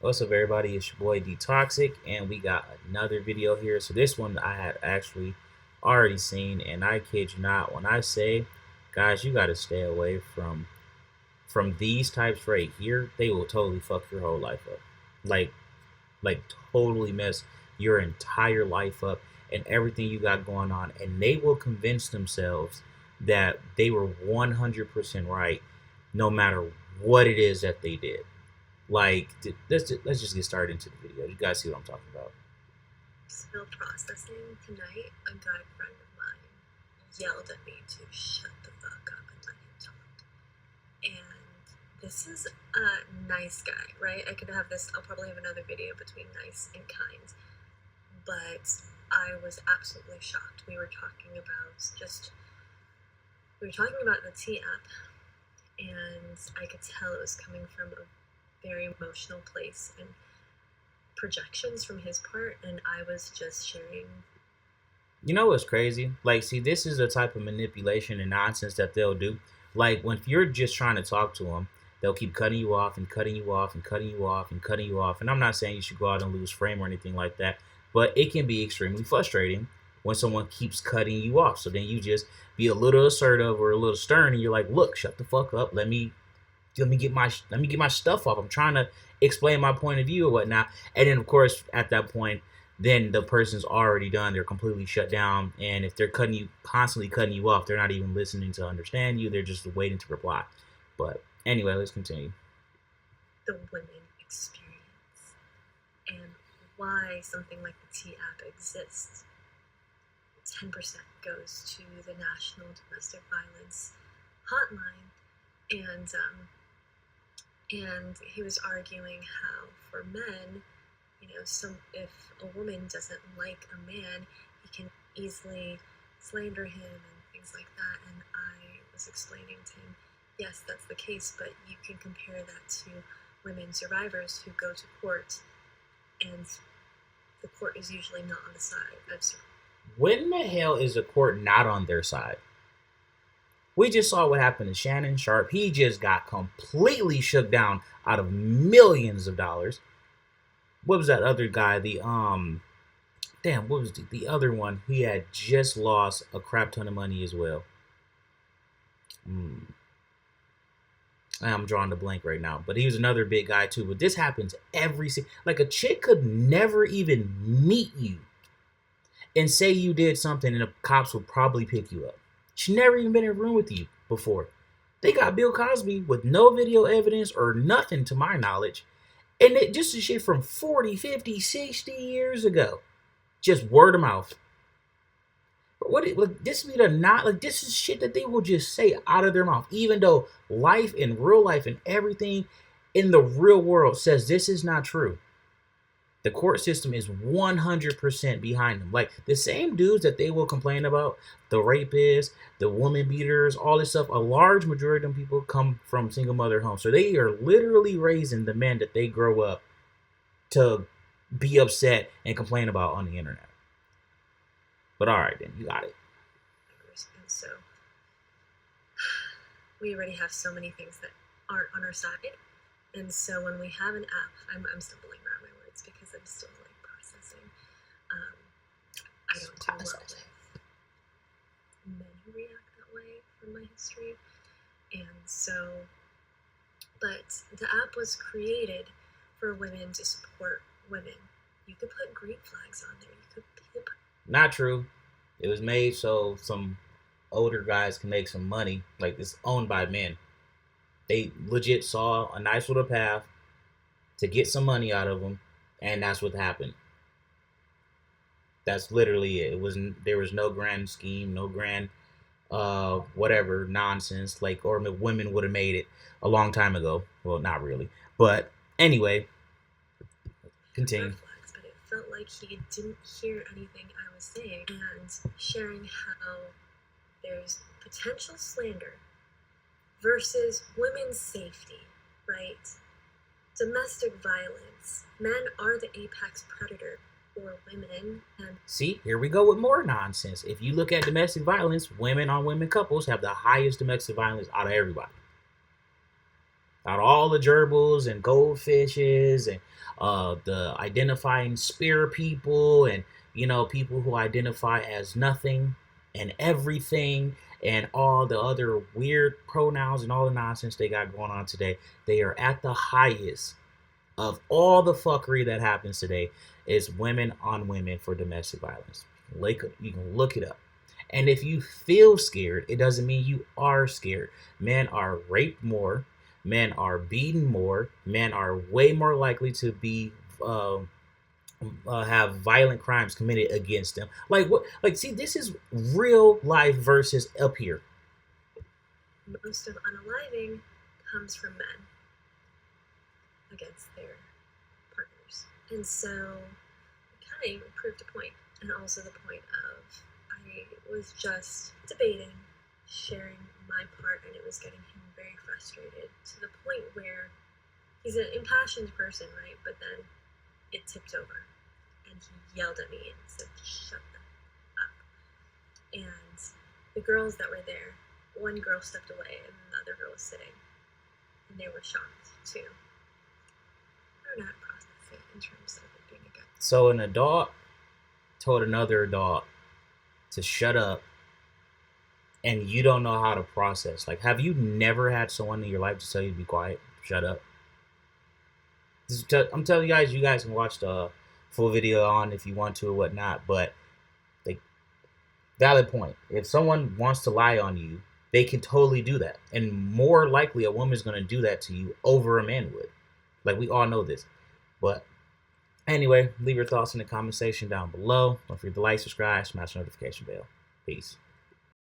What's up, everybody? It's your boy D Toxic, and we got another video here. So this one I had actually already seen, and I kid you not when I say, guys, you got to stay away from these types right here. They will totally fuck your whole life up, like like totally mess your entire life up and everything you got going on, and they will convince themselves that they were 100% right, no matter what it is that they did. Like, let's just get started into the video. You guys see what I'm talking about? Still processing tonight. A guy friend of mine yelled at me to shut the fuck up and let him talk. And this is a nice guy, right? I could have this, I'll probably have another video between nice and kind. But I was absolutely shocked. We were talking about the T app, and I could tell it was coming from a very emotional place and projections from his part, and I was just sharing. You know what's crazy? Like, see, this is the type of manipulation and nonsense that they'll do. Like, when you're just trying to talk to them, they'll keep cutting you off and cutting you off and cutting you off and cutting you off. And I'm not saying you should go out and lose frame or anything like that, but it can be extremely frustrating when someone keeps cutting you off. So then you just be a little assertive or a little stern, and you're like, "Look, shut the fuck up. Let me get my stuff off. I'm trying to explain my point of view or whatnot." And then, of course, at that point, then the person's already done. They're completely shut down. And if they're constantly cutting you off, they're not even listening to understand you. They're just waiting to reply. But anyway, let's continue. The women experience and why something like the T app exists. 10% goes to the National Domestic Violence Hotline, and he was arguing how for men, if a woman doesn't like a man, he can easily slander him and things like that. And I was explaining to him, yes, that's the case, but you can compare that to women survivors who go to court, and the court is usually not on the side of survivors. When the hell is the court not on their side? We just saw what happened to Shannon Sharp. He just got completely shook down out of millions of dollars. What was that other guy? What was the other one? He had just lost a crap ton of money as well. I'm drawing the blank right now, but he was another big guy too. But this happens like a chick could never even meet you and say you did something, and the cops will probably pick you up. She never even been in a room with you before. They got Bill Cosby with no video evidence or nothing to my knowledge. And it just a shit from 40, 50, 60 years ago. Just word of mouth. But this is shit that they will just say out of their mouth. Even though life and real life and everything in the real world says this is not true. The court system is 100% behind them. Like the same dudes that they will complain about, the rapists, the woman beaters, all this stuff, a large majority of them people come from single mother homes. So they are literally raising the men that they grow up to be upset and complain about on the internet. But all right, then, you got it. And so we already have so many things that aren't on our side. And so when we have an app, I'm stumbling around my words because I'm still like processing. I don't do well with men who react that way from my history. And so, but the app was created for women to support women. You could put green flags on there. Not true. It was made so some older guys can make some money. Like, it's owned by men. They legit saw a nice little path to get some money out of them, and that's what happened. That's literally it. There was no grand scheme, no grand whatever nonsense. Like, or women would have made it a long time ago. Well, not really, but anyway, continue. But it felt like he didn't hear anything I was saying, and sharing how there's potential slander versus women's safety, right? Domestic violence. Men are the apex predator for women. And see, here we go with more nonsense. If you look at domestic violence, women on women couples have the highest domestic violence out of everybody. Out of all the gerbils and goldfishes and the identifying spear people and people who identify as nothing and everything and all the other weird pronouns and all the nonsense they got going on today, they are at the highest of all the fuckery that happens today is women on women for domestic violence. You can look it up. And if you feel scared, it doesn't mean you are scared. Men are raped more. Men are beaten more. Men are way more likely to be have violent crimes committed against them. Like what? Like, see, this is real life versus up here. Most of unaliving comes from men against their partners. And so it kind of proved a point. And also the point of I was just debating, sharing my part, and it was getting him very frustrated to the point where he's an impassioned person, right? But then it tipped over and he yelled at me and said, "Shut up." And the girls that were there, one girl stepped away and the other girl was sitting, and they were shocked too. I don't know how to process it in terms of it being a gut. So an adult told another adult to shut up, and you don't know how to process. Like, have you never had someone in your life to tell you to be quiet, shut up? I'm telling you guys can watch the full video on if you want to or whatnot. But like, valid point. If someone wants to lie on you, they can totally do that, and more likely a woman's gonna do that to you over a man would. Like, we all know this. But anyway, leave your thoughts in the comment section down below. Don't forget to like, subscribe, smash the notification bell. Peace.